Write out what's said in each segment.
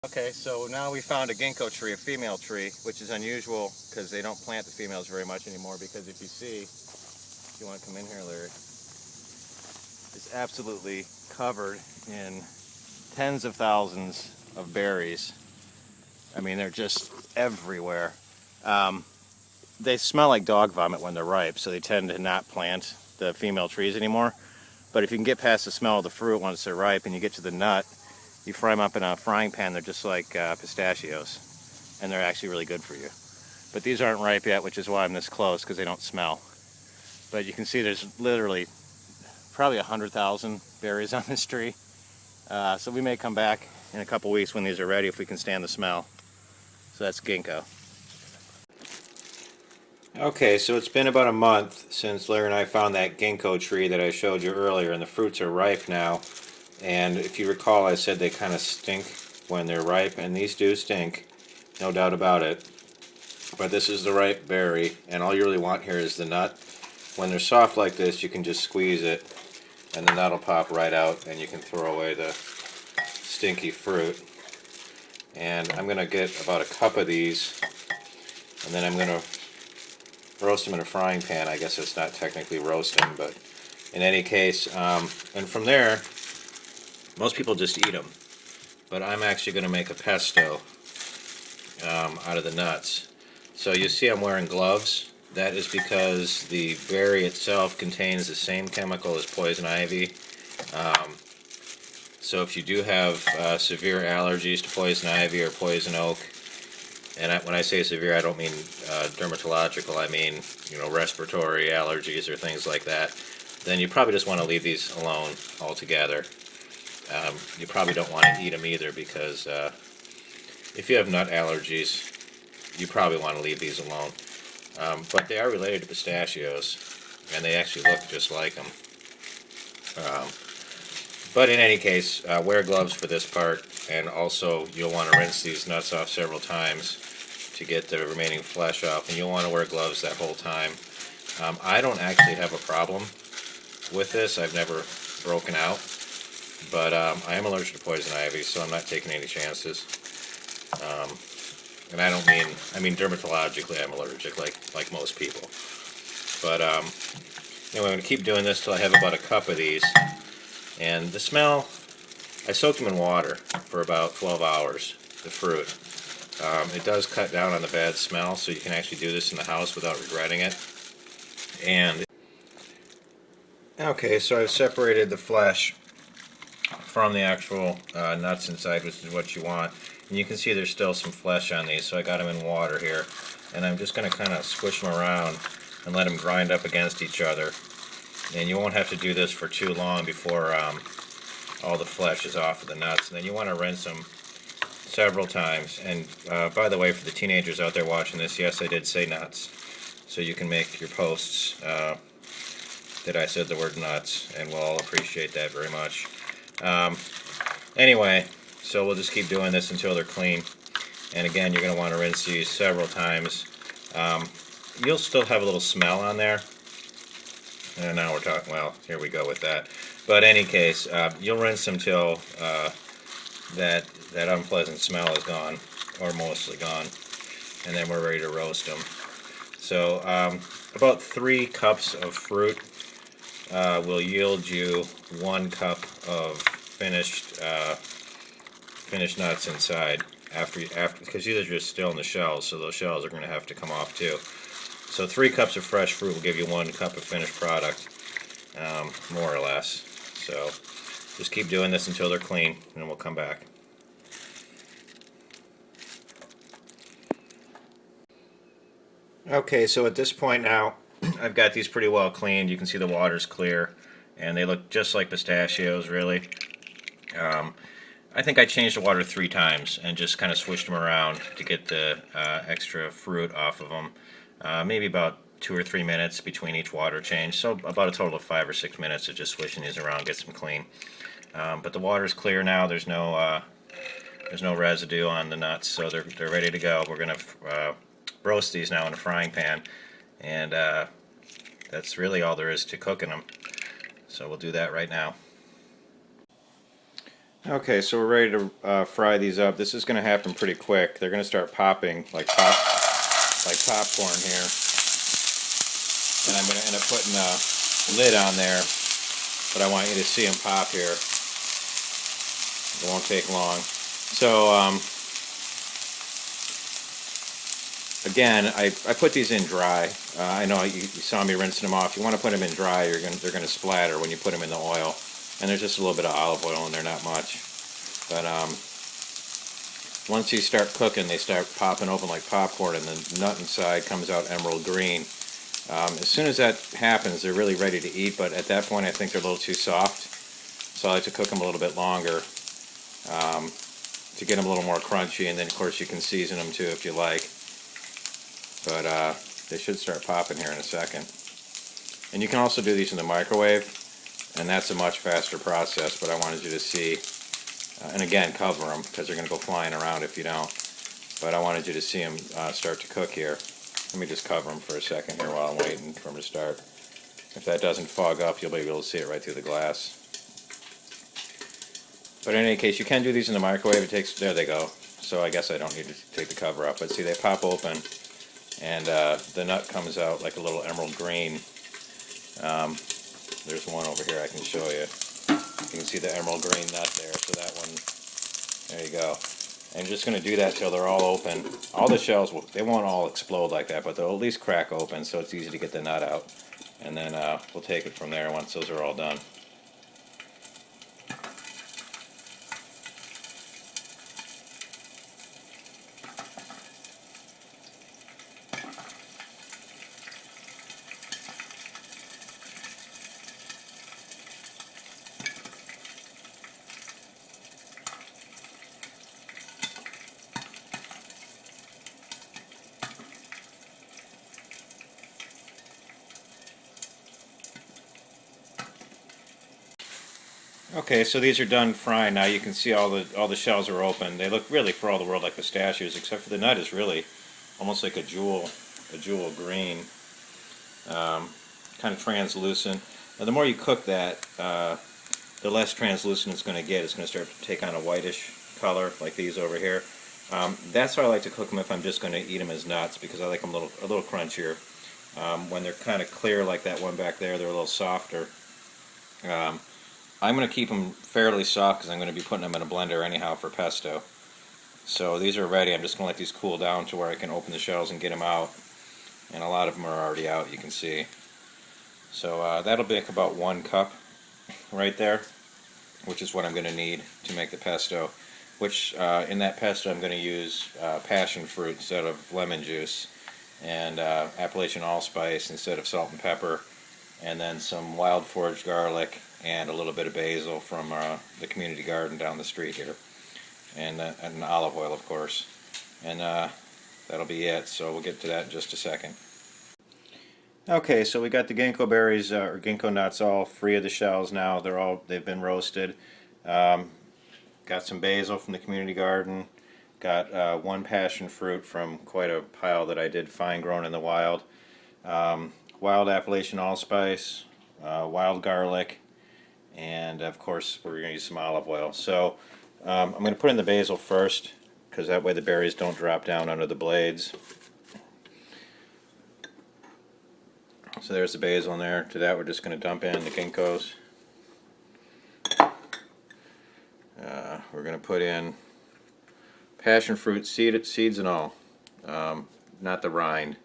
Okay, so now we found a ginkgo tree, a female tree, which is unusual because they don't plant the females very much anymore. Because if you see, if you want to come in here, Larry, it's absolutely covered in tens of thousands of berries. I mean, they're just everywhere. They smell like dog vomit when they're ripe, so they tend to not plant the female trees anymore. But if you can get past the smell of the fruit once they're ripe and you get to the nut, you fry them up in a frying pan, they're just like pistachios, and they're actually really good for you. But these aren't ripe yet, which is why I'm this close, because they don't smell. But you can see there's literally probably 100,000 berries on this tree. So we may come back in a couple weeks when these are ready if we can stand the smell. So that's ginkgo. Okay, so it's been about a month since Larry and I found that ginkgo tree that I showed you earlier, and the fruits are ripe now. And if you recall, I said they kind of stink when they're ripe, and these do stink, no doubt about it. But this is the ripe berry, and all you really want here is the nut. When they're soft like this, you can just squeeze it, and the nut will pop right out, and you can throw away the stinky fruit. And I'm going to get about a cup of these, and then I'm going to roast them in a frying pan. I guess it's not technically roasting, but in any case, and from there, most people just eat them, but I'm actually going to make a pesto out of the nuts. So you see I'm wearing gloves. That is because the berry itself contains the same chemical as poison ivy. So if you do have severe allergies to poison ivy or poison oak, and when I say severe, I don't mean dermatological, I mean respiratory allergies or things like that, then you probably just want to leave these alone altogether. You probably don't want to eat them either, because if you have nut allergies, you probably want to leave these alone. But they are related to pistachios, and they actually look just like them. But in any case, wear gloves for this part, and also you'll want to rinse these nuts off several times to get the remaining flesh off, and you'll want to wear gloves that whole time. I don't actually have a problem with this. I've never broken out. But I am allergic to poison ivy, so I'm not taking any chances. And I mean dermatologically I'm allergic, like most people. But anyway, I'm going to keep doing this till I have about a cup of these. And the smell, I soaked them in water for about 12 hours, the fruit. It does cut down on the bad smell, so you can actually do this in the house without regretting it. And okay, so I've separated the flesh from the actual nuts inside, which is what you want. And you can see there's still some flesh on these, so I got them in water here. And I'm just going to kind of squish them around and let them grind up against each other. And you won't have to do this for too long before all the flesh is off of the nuts. And then you want to rinse them several times. And by the way, for the teenagers out there watching this, yes, I did say nuts. So you can make your posts that I said the word nuts, and we'll all appreciate that very much. Anyway, so we'll just keep doing this until they're clean. And again, you're going to want to rinse these several times. You'll still have a little smell on there. And now we're talking, well, here we go with that. But in any case, you'll rinse them till that unpleasant smell is gone, or mostly gone. And then we're ready to roast them. So about 3 cups of fruit will yield you 1 cup of finished nuts inside, after because these are just still in the shells, so those shells are going to have to come off too. So 3 cups of fresh fruit will give you 1 cup of finished product, more or less. So just keep doing this until they're clean, and we'll come back. Okay, so at this point now, I've got these pretty well cleaned. You can see the water's clear, and they look just like pistachios, really. I think I changed the water 3 times and just kind of switched them around to get the extra fruit off of them. Maybe about 2 or 3 minutes between each water change, so about a total of 5 or 6 minutes of just switching these around, gets them clean. But the water's clear now. There's no residue on the nuts, so they're ready to go. We're going to roast these now in a frying pan, and that's really all there is to cooking them. So we'll do that right now. Okay, so we're ready to fry these up. This is going to happen pretty quick. They're going to start popping like popcorn here, and I'm going to end up putting a lid on there. But I want you to see them pop here. It won't take long. So again, I put these in dry. I know you saw me rinsing them off. You want to put them in dry, they're going to splatter when you put them in the oil. And there's just a little bit of olive oil in there, not much. But once you start cooking, they start popping open like popcorn, and the nut inside comes out emerald green. As soon as that happens, they're really ready to eat, but at that point I think they're a little too soft. So I like to cook them a little bit longer to get them a little more crunchy, and then of course you can season them too if you like. But they should start popping here in a second. And you can also do these in the microwave, and that's a much faster process, but I wanted you to see. And again, cover them, because they're going to go flying around if you don't. But I wanted you to see them start to cook here. Let me just cover them for a second here while I'm waiting for them to start. If that doesn't fog up, you'll be able to see it right through the glass. But in any case, you can do these in the microwave. It takes, there they go. So I guess I don't need to take the cover up. But see, they pop open, and the nut comes out like a little emerald green. There's one over here I can show you. You can see the emerald green nut there. So that one, there you go. And you're just going to do that till they're all open. All the shells, they won't all explode like that, but they'll at least crack open so it's easy to get the nut out. And then we'll take it from there once those are all done. Okay, so these are done frying now. You can see all the shells are open. They look really, for all the world, like pistachios, except for the nut is really almost like a jewel green, kind of translucent. Now, the more you cook that, the less translucent it's going to get. It's going to start to take on a whitish color, like these over here. That's why I like to cook them if I'm just going to eat them as nuts, because I like them a little crunchier. When they're kind of clear, like that one back there, they're a little softer. I'm going to keep them fairly soft because I'm going to be putting them in a blender anyhow for pesto. So these are ready. I'm just going to let these cool down to where I can open the shells and get them out. And a lot of them are already out, you can see. So that'll make about 1 cup right there, which is what I'm going to need to make the pesto. Which in that pesto I'm going to use passion fruit instead of lemon juice, and Appalachian allspice instead of salt and pepper, and then some wild foraged garlic and a little bit of basil from the community garden down the street here, and olive oil, of course. And that'll be it. So we'll get to that in just a second. Okay, so we got the ginkgo berries or ginkgo nuts all free of the shells now. They've been roasted. Got some basil from the community garden. Got 1 passion fruit from quite a pile that I did find grown in the wild. Wild Appalachian allspice, wild garlic, and of course we're going to use some olive oil. So I'm going to put in the basil first, because that way the berries don't drop down under the blades. So there's the basil in there. To that we're just going to dump in the ginkgos. We're going to put in passion fruit, seeds and all. Not the rind,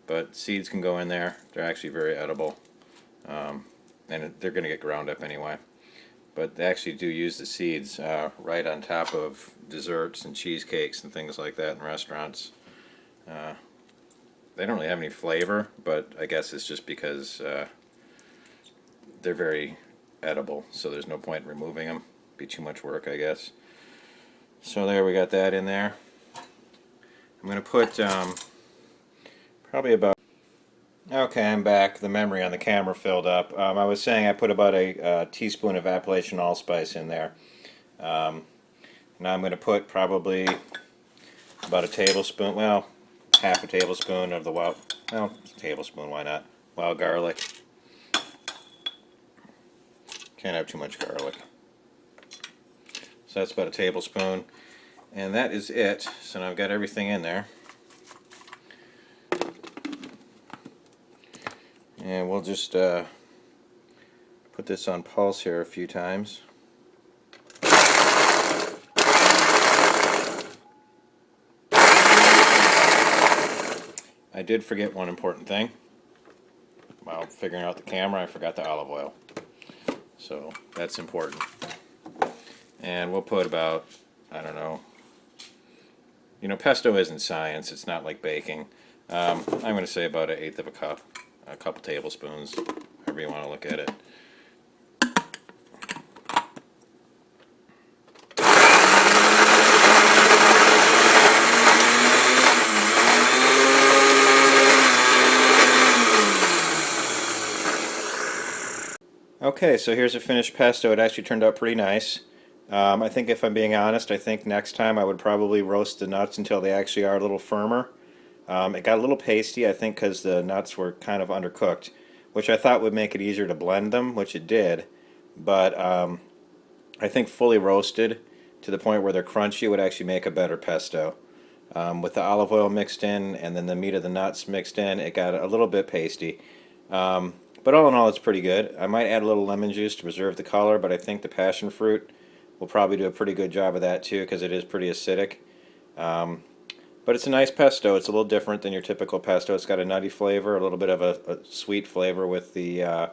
but seeds can go in there. They're actually very edible. And they're going to get ground up anyway. But they actually do use the seeds right on top of desserts and cheesecakes and things like that in restaurants. They don't really have any flavor, but I guess it's just because they're very edible, so there's no point in removing them. Be too much work, I guess. So there, we got that in there. I'm going to put probably about... Okay, I'm back. The memory on the camera filled up. I was saying I put about a teaspoon of Appalachian allspice in there. Now I'm going to put probably about a tablespoon, well, half a tablespoon of the wild, well, a tablespoon, why not, wild garlic. Can't have too much garlic. So that's about a tablespoon. And that is it. So now I've got everything in there. And we'll just put this on pulse here a few times. I did forget one important thing. While figuring out the camera, I forgot the olive oil. So that's important. And we'll put about, I don't know, you know, pesto isn't science, it's not like baking. I'm going to say about 1/8 of a cup, a couple tablespoons, however you want to look at it. Okay, so here's a finished pesto. It actually turned out pretty nice. I think if I'm being honest, I think next time I would probably roast the nuts until they actually are a little firmer. It got a little pasty, I think, because the nuts were kind of undercooked, which I thought would make it easier to blend them, which it did. But I think fully roasted to the point where they're crunchy would actually make a better pesto. With the olive oil mixed in and then the meat of the nuts mixed in, it got a little bit pasty. But all in all, it's pretty good. I might add a little lemon juice to preserve the color, but I think the passion fruit will probably do a pretty good job of that too, because it is pretty acidic. But it's a nice pesto. It's a little different than your typical pesto. It's got a nutty flavor, a little bit of a sweet flavor with the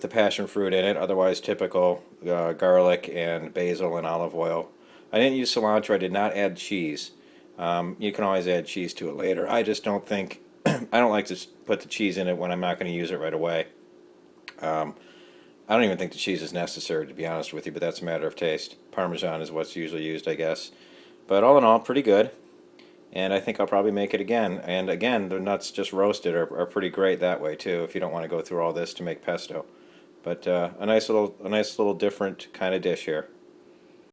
passion fruit in it. Otherwise, typical garlic and basil and olive oil. I didn't use cilantro. I did not add cheese. You can always add cheese to it later. I just don't think I don't like to put the cheese in it when I'm not going to use it right away. I don't even think the cheese is necessary, to be honest with you, but that's a matter of taste. Parmesan is what's usually used, I guess. But all in all, pretty good. And I think I'll probably make it again. And again, the nuts just roasted are pretty great that way too, if you don't want to go through all this to make pesto. But a nice little different kind of dish here.